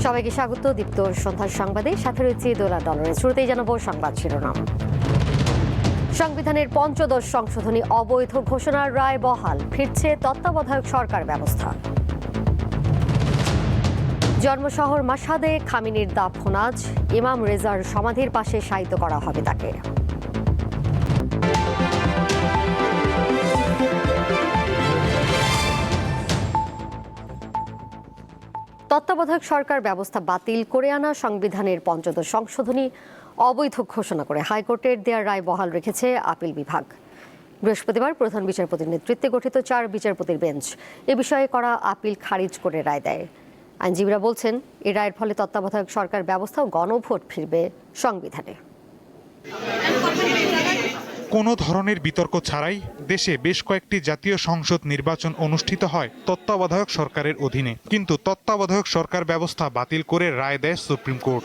সবাইকে স্বাগত দীপ্ত সন্ধ্যার সংবাদে, সাথে রয়েছে দোলা ডলারের। শুরুতেই জানাবো সংবাদ শিরোনাম। সংবিধানের পঞ্চদশ সংশোধনী অবৈধ ঘোষণার রায় বহাল, ফিরছে তত্ত্বাবধায়ক সরকার ব্যবস্থা। জন্মশহর মাশহাদে খামিনির দাফন আজ, ইমাম রেজার সমাধির পাশে শায়িত করা হবে তাকে। তত্ত্বাবধায়ক সরকার ব্যবস্থা বাতিল করে আনা সংবিধানের পঞ্চদশ সংশোধনী অবৈধ ঘোষণা করে হাইকোর্টের দেয়া রায় বহাল রেখেছে আপিল বিভাগ। বৃহস্পতিবার প্রধান বিচারপতির নেতৃত্বে গঠিত 4 বিচারপতির বেঞ্চ এ বিষয়ে করা আপিল খারিজ করে রায় দেয়। আইনজীবীরা বলছেন, এই রায়ের ফলে তত্ত্বাবধায়ক সরকার ব্যবস্থা ও গণভোট ফিরবে সংবিধানে। কোনো ধরনের বিতর্ক ছাড়াই দেশে বেশ কয়েকটি জাতীয় সংসদ নির্বাচন অনুষ্ঠিত হয় তত্ত্বাবধায়ক সরকারের অধীনে, কিন্তু তত্ত্বাবধায়ক সরকার ব্যবস্থা বাতিল করে রায় দেয় সুপ্রিম কোর্ট।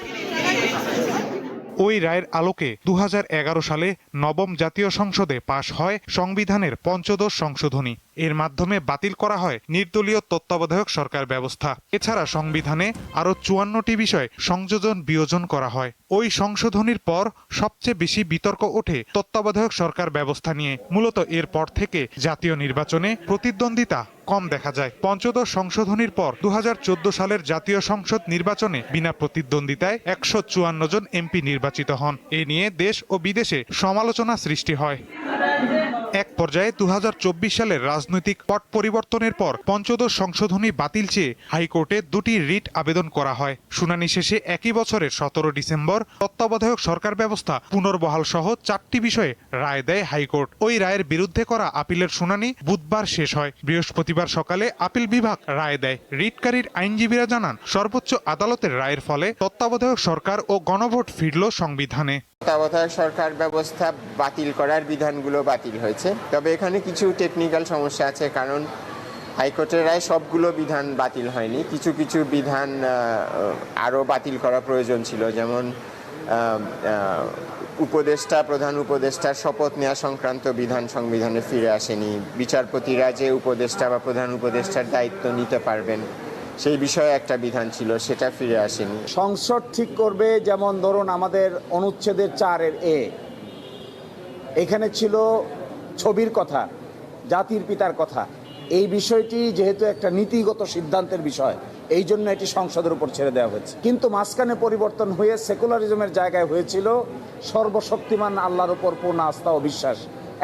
ওই রায়ের আলোকে 2011 সালে নবম জাতীয় সংসদে পাশ হয় সংবিধানের পঞ্চদশ সংশোধনী। এর মাধ্যমে বাতিল করা হয় নির্দলীয় তত্ত্বাবধায়ক সরকার ব্যবস্থা। এছাড়া সংবিধানে আরও 54টি বিষয় সংযোজন বিয়োজন করা হয়। ওই সংশোধনীর পর সবচেয়ে বেশি বিতর্ক ওঠে তত্ত্বাবধায়ক সরকার ব্যবস্থা নিয়ে। মূলত এরপর থেকে জাতীয় নির্বাচনে প্রতিদ্বন্দ্বিতা কম দেখা যায়। পঞ্চদশ সংশোধনীর পর 2014 সালের জাতীয় সংসদ নির্বাচনে বিনা প্রতিদ্বন্দ্বিতায় 154 জন এমপি নির্বাচিত হন। এ নিয়ে দেশ ও বিদেশে সমালোচনা সৃষ্টি হয়। এক পর্যায়ে 2024 সালের রাজনৈতিক পট পরিবর্তনের পর পঞ্চদশ সংশোধনী বাতিল চেয়ে হাইকোর্টে 2টি রিট আবেদন করা হয়। শুনানি শেষে একই বছরের 17 ডিসেম্বর তত্ত্বাবধায়ক সরকার ব্যবস্থা পুনর্বহাল সহ 4টি বিষয়ে রায় দেয় হাইকোর্ট। ওই রায়ের বিরুদ্ধে করা আপিলের শুনানি বুধবার শেষ হয়। বৃহস্পতিবার সকালে আপিল বিভাগ রায় দেয়। রিটকারীর আইনজীবীরা জানান, সর্বোচ্চ আদালতের রায়ের ফলে তত্ত্বাবধায়ক সরকার ও গণভোট ফিরল সংবিধানে। তত্ত্বাবধায়ক সরকার ব্যবস্থা বাতিল করার বিধানগুলো বাতিল হয়েছে, তবে এখানে কিছু টেকনিক্যাল সমস্যা আছে, কারণ হাইকোর্টের রায় সবগুলো বিধান বাতিল হয়নি। কিছু কিছু বিধান আরও বাতিল করা প্রয়োজন ছিল, যেমন প্রধান উপদেষ্টার শপথ নেওয়া সংক্রান্ত বিধান সংবিধানে ফিরে আসেনি। বিচারপতিরা যে উপদেষ্টা বা প্রধান উপদেষ্টার দায়িত্ব নিতে পারবেন সেই বিষয়ে একটা বিধান ছিল, সেটা ফিরে আসেনি। সংসদ ঠিক করবে, যেমন ধরুন আমাদের অনুচ্ছেদের 4-এর এ, এখানে ছিল ছবির কথা, জাতির পিতার কথা। এই বিষয়টি যেহেতু একটা নীতিগত সিদ্ধান্তের বিষয়, এই জন্য এটি সংসদের উপর ছেড়ে দেওয়া হয়েছে। কিন্তু মাঝখানে পরিবর্তন হয়ে সেকুলারিজমের জায়গায় হয়েছিল সর্বশক্তিমান আল্লাহর উপর পূর্ণ আস্থা ও বিশ্বাস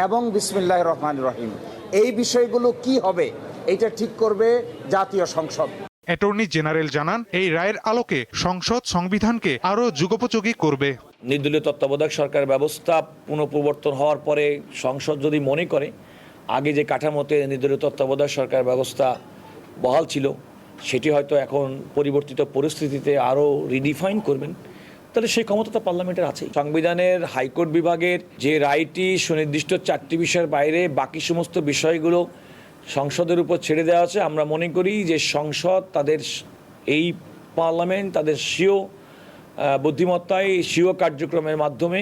এবং বিসমিল্লাহির রহমানির রহিম। এই বিষয়গুলো কি হবে এটা ঠিক করবে জাতীয় সংসদ। অ্যাটর্নি জেনারেল জানান, এই রায়ের আলোকে সংসদ সংবিধানকে আরও যুগোপযোগী করবে। নির্দলীয় তত্ত্বাবধায়ক সরকার ব্যবস্থা পুনঃপ্রবর্তন হওয়ার পরে সংসদ যদি মনে করে আগে যে কাঠামোতে নির্দলীয় তত্ত্বাবধায়ক সরকার ব্যবস্থা বহাল ছিল সেটি হয়তো এখন পরিবর্তিত পরিস্থিতিতে আরও রিডিফাইন করবেন, তাহলে সেই ক্ষমতা তো পার্লামেন্টের আছে। সংবিধানের হাইকোর্ট বিভাগের যে রায়টি সুনির্দিষ্ট 4টি বিষয়ের বাইরে বাকি সমস্ত বিষয়গুলো সংসদের উপর ছেড়ে দেওয়া আছে, আমরা মনে করি যে সংসদ তাদের এই পার্লামেন্ট তাদের স্বীয় বুদ্ধিমত্তায় স্বীয় কার্যক্রমের মাধ্যমে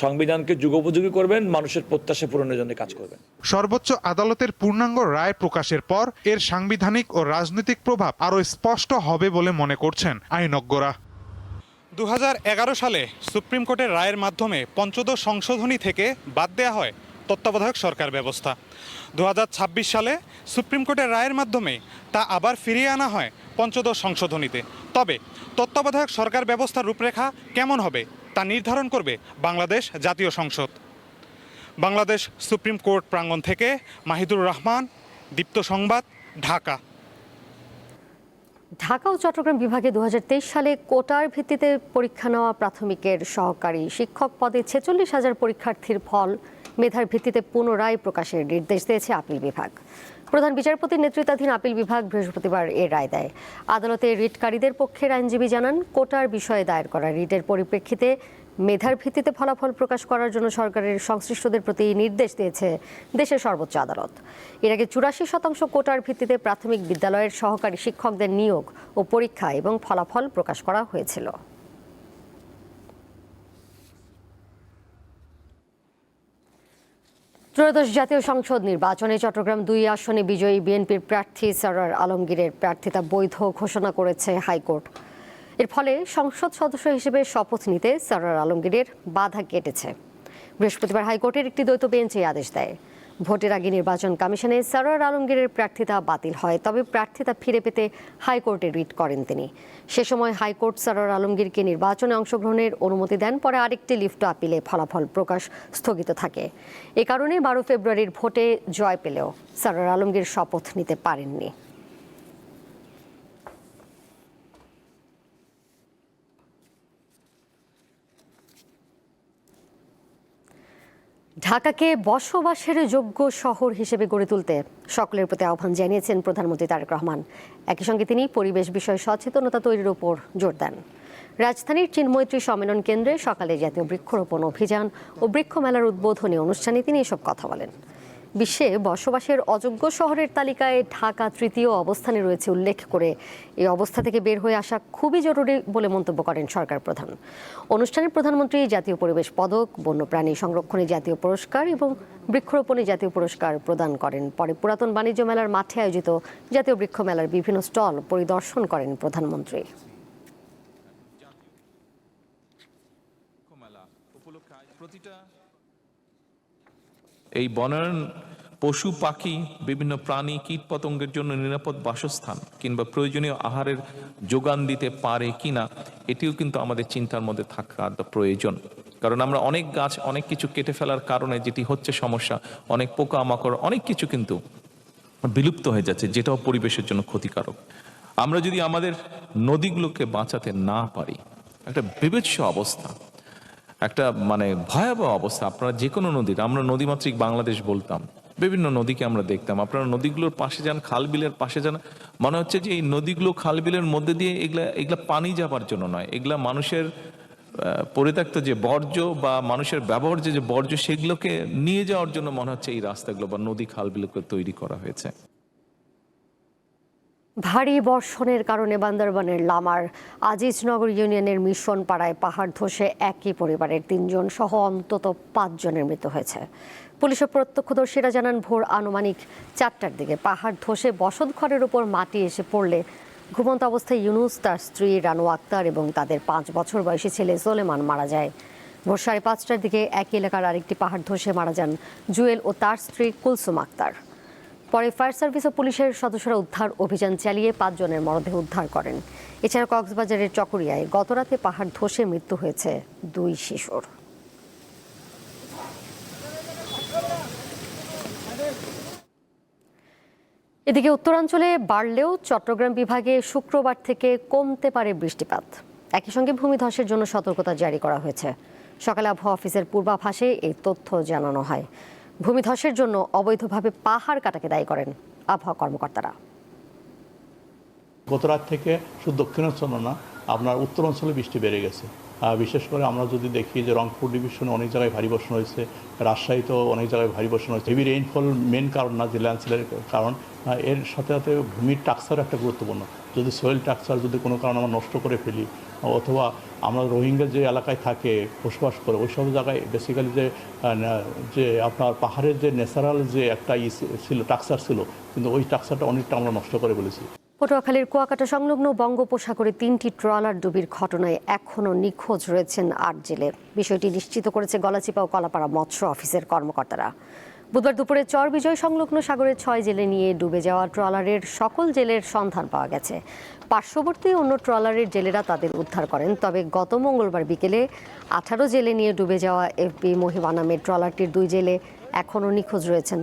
সংবিধানকে যুগোপযোগী করবেন, মানুষের প্রত্যাশা পূরণের জন্য কাজ করবেন। সর্বোচ্চ আদালতের পূর্ণাঙ্গ রায় প্রকাশের পর এর সাংবিধানিক ও রাজনৈতিক প্রভাব আরও স্পষ্ট হবে বলে মনে করছেন আইনজ্ঞরা। 2011 সালে সুপ্রিম কোর্টের রায়ের মাধ্যমে পঞ্চদশ সংশোধনী থেকে বাদ দেওয়া হয় তত্ত্বাবধায়ক সরকার ব্যবস্থা। 2026 সালে সুপ্রিম কোর্টের রায়ের মাধ্যমে তা আবার ফিরিয়ে আনা হয় পঞ্চদশ সংশোধনীতে। তবে তত্ত্বাবধায়ক সরকার ব্যবস্থার রূপরেখা কেমন হবে তা নির্ধারণ করবে বাংলাদেশ জাতীয় সংসদ। বাংলাদেশ সুপ্রিম কোর্ট প্রাঙ্গণ থেকে মাহিদুর রহমান, দীপ্ত সংবাদ, ঢাকা। ঢাকা ও চট্টগ্রাম বিভাগে 2023 সালে কোটার ভিত্তিতে পরীক্ষা নেওয়া প্রাথমিকের সহকারী শিক্ষক পদে 46,000 পরীক্ষার্থীর ফল মেধার ভিত্তিতে পুনরায় প্রকাশের নির্দেশ দিয়েছে আপিল বিভাগ। প্রধান বিচারপতির নেতৃত্বাধীন আপিল বিভাগ বৃহস্পতিবার এ রায় দেয়। আদালতে রিটকারীদের পক্ষের আইনজীবী জানান, কোটার বিষয়ে দায়ের করা রিটের পরিপ্রেক্ষিতে মেধার ভিত্তিতে ফলাফল প্রকাশ করার জন্য সরকারের সংশ্লিষ্টদের প্রতি নির্দেশ দিয়েছে দেশের সর্বোচ্চ আদালত। এর আগে 84% কোটার ভিত্তিতে প্রাথমিক বিদ্যালয়ের সহকারী শিক্ষকদের নিয়োগ ও পরীক্ষা এবং ফলাফল প্রকাশ করা হয়েছিল। ত্রয়োদশ জাতীয় সংসদ নির্বাচনে চট্টগ্রাম 2 আসনে বিজয়ী বিএনপির প্রার্থী সরওয়ার আলমগীরের প্রার্থিতা বৈধ ঘোষণা করেছে হাইকোর্ট। এর ফলে সংসদ সদস্য হিসেবে শপথ নিতে সরওয়ার আলমগীরের বাধা কেটেছে। বৃহস্পতিবার হাইকোর্টের একটি দ্বৈত বেঞ্চ এই আদেশ দেয়। ভোটের আগে নির্বাচন কমিশনে সরওয়ার আলমগীরের প্রার্থিতা বাতিল হয়, তবে প্রার্থিতা ফিরে পেতে হাইকোর্টে রিট করেন তিনি। সে সময় হাইকোর্ট সরওয়ার আলমগীরকে নির্বাচনে অংশগ্রহণের অনুমতি দেন। পরে আরেকটি লিফট আপিলে ফলাফল প্রকাশ স্থগিত থাকে। এ কারণে 12 ফেব্রুয়ারির ভোটে জয় পেলেও সরওয়ার আলমগীর শপথ নিতে পারেননি। ঢাকাকে বসবাসের যোগ্য শহর হিসেবে গড়ে তুলতে সকলের প্রতি আহ্বান জানিয়েছেন প্রধানমন্ত্রী তারেক রহমান। একই সঙ্গে তিনি পরিবেশ বিষয়ে সচেতনতা তৈরির উপর জোর দেন। রাজধানীর চিন্মৈত্রী সম্মেলন কেন্দ্রে সকালে জাতীয় বৃক্ষরোপণ অভিযান ও বৃক্ষ মেলার উদ্বোধনী অনুষ্ঠানে তিনি এসব কথা বলেন। বিশ্বে বসবাসের অযোগ্য শহরের তালিকায় ঢাকা তৃতীয় অবস্থানে রয়েছে উল্লেখ করে এই অবস্থা থেকে বের হয়ে আসা খুবই জরুরি বলে মন্তব্য করেন সরকার প্রধান। অনুষ্ঠানে প্রধানমন্ত্রী জাতীয় পরিবেশ পদক, বন্যপ্রাণী সংরক্ষণে জাতীয় পুরস্কার এবং বৃক্ষরোপণে জাতীয় পুরস্কার প্রদান করেন। পরে পুরাতন বাণিজ্য মেলার মাঠে আয়োজিত জাতীয় বৃক্ষ মেলার বিভিন্ন স্টল পরিদর্শন করেন প্রধানমন্ত্রী। এই বনায়ন পশু পাখি, বিভিন্ন প্রাণী, কীট পতঙ্গের জন্য নিরাপদ বাসস্থান কিংবা প্রয়োজনীয় আহারের যোগান দিতে পারে কিনা, এটিও কিন্তু আমাদের চিন্তার মধ্যে থাকা প্রয়োজন। কারণ আমরা অনেক গাছ, অনেক কিছু কেটে ফেলার কারণে যেটি হচ্ছে সমস্যা, অনেক পোকামাকড়, অনেক কিছু কিন্তু বিলুপ্ত হয়ে যাচ্ছে, যেটাও পরিবেশের জন্য ক্ষতিকারক। আমরা যদি আমাদের নদীগুলোকে বাঁচাতে না পারি, একটা বিভৎস অবস্থা, একটা ভয়াবহ অবস্থা। আপনারা যে কোনো নদীর, আমরা নদীমাতৃক বাংলাদেশ বলতাম, বিভিন্ন নদীকে আমরা দেখতাম। আপনারা নদীগুলোর পাশে যান, খাল বিলের পাশে যান, মনে হচ্ছে যে এই নদীগুলো খাল বিলের মধ্যে দিয়ে এগুলা পানি যাবার জন্য নয়, এগুলা মানুষের পরিত্যক্ত যে বর্জ্য বা মানুষের ব্যবহার্য যে বর্জ্য, সেগুলোকে নিয়ে যাওয়ার জন্য মনে হচ্ছে এই রাস্তাগুলো বা নদী খাল বিলকে তৈরি করা হয়েছে। ভারী বর্ষণের কারণে বান্দরবানের লামার আজিজনগর ইউনিয়নের মিশন পাড়ায় পাহাড় ধসে একই পরিবারের 3 জন সহ অন্তত 5 জনের মৃত্যু হয়েছে। পুলিশের প্রত্যক্ষদর্শীরা জানান, ভোর আনুমানিক 4টার দিকে পাহাড় ধসে বসতঘরের উপর মাটি এসে পড়লে ঘুমন্ত অবস্থায় ইউনুস, তার স্ত্রী রানু আক্তার এবং তাদের 5 বছর বয়সী ছেলে সোলেমান মারা যায়। ভোর 5:30টার দিকে একই এলাকার আরেকটি পাহাড় ধসে মারা যান জুয়েল ও তার স্ত্রী কুলসুম আক্তার। পরে ফায়ার সার্ভিস ও পুলিশের সদস্যরা উদ্ধার অভিযান চালিয়ে 5 জনের মরদেহ উদ্ধার করেন। এছাড়া কক্সবাজারের চকরিয়ায় গতরাতে পাহাড় ধসে মৃত্যু হয়েছে 2 শিশুর। এদিকে উত্তরাঞ্চলে বাড়লেও চট্টগ্রাম বিভাগে শুক্রবার থেকে কমতে পারে বৃষ্টিপাত। একই সঙ্গে ভূমিধসের জন্য সতর্কতা জারি করা হয়েছে। সকালে আবহাওয়া অফিসের পূর্বাভাসে এই তথ্য জানানো হয়। ভূমিধসের জন্য অবৈধভাবে পাহাড় কাটাকে দায়ী করেন আবহাওয়া কর্মকর্তারা। গত রাত থেকে শুধু দক্ষিণাঞ্চল না, আপনার উত্তরাঞ্চলে বৃষ্টি বেড়ে গেছে। বিশেষ করে আমরা যদি দেখি যে রংপুর ডিভিশনে অনেক জায়গায় ভারী বর্ষণ হয়েছে, রাজশাহীতেও অনেক জায়গায় ভারী বর্ষণ হয়েছে। হেভি রেইনফল মেন কারণ না, যে ল্যান্ডস্লাইডের কারণ, এর সাথে সাথে ভূমির টাক্সার একটা গুরুত্বপূর্ণ। যদি সয়েল টাক্সার যদি কোনো কারণে আমরা নষ্ট করে ফেলি, অথবা আমরা রোহিঙ্গা যে এলাকায় থাকে, বসবাস করে, ওই সব জায়গায় বেসিক্যালি যে আপনার পাহাড়ের যে ন্যাচারাল যে একটা ছিল, টাক্সার ছিল, কিন্তু ওই টাক্সারটা অনেকটা আমরা নষ্ট করে বলেছি। পটুয়াখালীর কুয়াকাটা সংলগ্ন বঙ্গোপসাগরে 3টি ট্রলার ডুবির ঘটনায় এখনও নিখোঁজ রয়েছেন 8 জেলে। বিষয়টি নিশ্চিত করেছে গলাচিপা ও কলাপাড়া মৎস্য অফিসের কর্মকর্তারা। বুধবার দুপুরে চরবিজয় সংলগ্ন সাগরে 6 জেলে নিয়ে ডুবে যাওয়া ট্রলারের সকল জেলের সন্ধান পাওয়া গেছে। পার্শ্ববর্তী অন্য ট্রলারের জেলেরা তাদের উদ্ধার করেন। তবে গত মঙ্গলবার বিকেলে 18 জেলে নিয়ে ডুবে যাওয়া এফবি মহিমা নামের ট্রলারটির 2 জেলে এখনও নিখোঁজ রয়েছেন।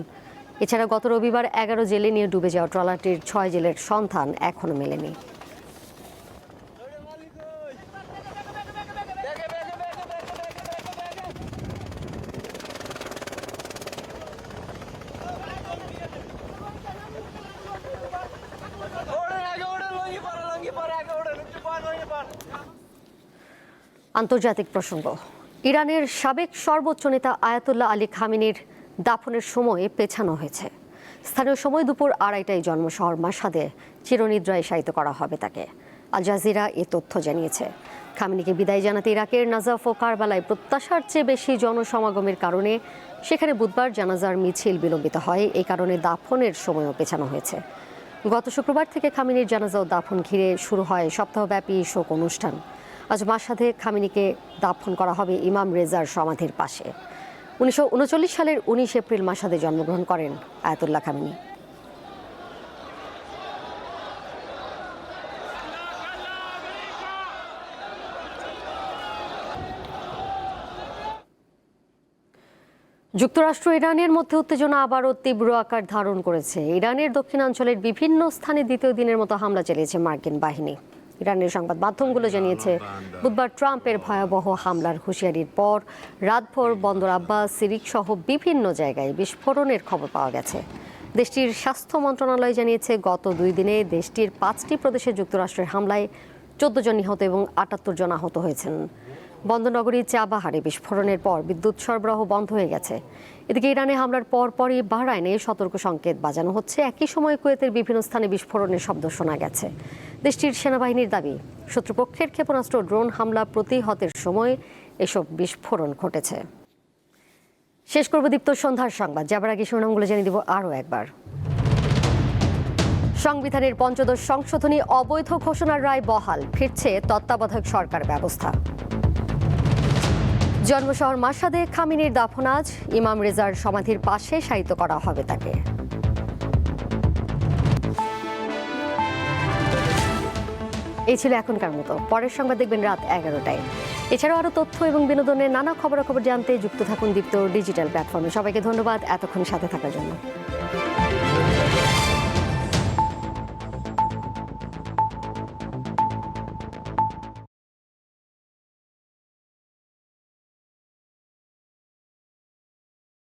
এছাড়া গত রবিবার 11 জেলে নিয়ে ডুবে যাওয়া ট্রলারটির 6 জেলের সন্ধান এখনও মেলেনি। আন্তর্জাতিক প্রসঙ্গ। ইরানের সাবেক সর্বোচ্চ নেতা আয়াতুল্লাহ আলী খামেনির দাফনের সময় পেছানো হয়েছে। স্থানীয় সময় দুপুর 2:30টায় জন্ম শহর মাশহাদে চিরনিদ্রায় শায়িত করা হবে তাকে। আল জাজিরা এ তথ্য জানিয়েছে। খামেনিকে বিদায় জানাতে ইরাকের নাজাফ ও কারবালায় প্রত্যাশার চেয়ে বেশি জনসমাগমের কারণে সেখানে বুধবার জানাজার মিছিল বিলম্বিত হয়। এই কারণে দাফনের সময়ও পেছানো হয়েছে। গত শুক্রবার থেকে খামেনির জানাজা ও দাফন ঘিরে শুরু হয় সপ্তাহব্যাপী শোক অনুষ্ঠান। আজ মাশহাদে খামেনিকে দাফন করা হবে ইমাম রেজার সমাধির পাশে। 1939 সালের 19 এপ্রিল মাশহাদে জন্মগ্রহণ করেন আয়াতুল্লাহ খামেনি। যুক্তরাষ্ট্র ইরানের মধ্যে উত্তেজনা আবারও তীব্র আকার ধারণ করেছে। ইরানের দক্ষিণাঞ্চলের বিভিন্ন স্থানে দ্বিতীয় দিনের মতো হামলা চালিয়েছে মার্কিন বাহিনী। ইরানের সংবাদ মাধ্যমগুলো জানিয়েছে, বুধবার ট্রাম্পের ভয়াবহ হামলার হুঁশিয়ারির পর রাতভর বন্দর আব্বাস, সিরিক সহ বিভিন্ন জায়গায় বিস্ফোরণের খবর পাওয়া গেছে। দেশটির স্বাস্থ্য মন্ত্রণালয় জানিয়েছে, গত 2 দিনে দেশটির 5টি প্রদেশে যুক্তরাষ্ট্রের হামলায় 14 জন নিহত এবং 78 জন আহত হয়েছেন। বন্দরনগরী চাবাহারে বিস্ফোরণের পর বিদ্যুৎ সরবরাহ বন্ধ হয়ে গেছে। এদিকে ইরানে হামলার পরপরই বাহরাইনে সতর্ক সংকেত বাজানো হচ্ছে। একই সময় কুয়েতের বিভিন্ন স্থানে বিস্ফোরণের শব্দ শোনা গেছে। দেশটির সেনাবাহিনীর দাবি, শত্রুপক্ষের ক্ষেপণাস্ত্র ড্রোন হামলা প্রতিহতের সময় এসব বিস্ফোরণ ঘটেছে। শেষ করব দীপ্ত সন্ধ্যার সংবাদ। যাবার আগে শিরোনামগুলো জানিয়ে দিব আরও একবার। সংবিধানের 15 সংশোধনী অবৈধ ঘোষণার রায় বহাল, ফিরছে তত্ত্বাবধায়ক সরকার ব্যবস্থা। জন্মশহর মাশহাদে খামেনির দাফন আজ, ইমাম রেজার সমাধির পাশে শায়িত করা হবে তাকে। এই ছিল এখনকার মতো। পরের সংবাদ দেখবেন রাত 11টায়। এছাড়াও আরও তথ্য এবং বিনোদনের নানা খবরাখবর জানতে যুক্ত থাকুন দীপ্ত ডিজিটাল প্ল্যাটফর্মে। সবাইকে ধন্যবাদ এতক্ষণ সাথে থাকার জন্য।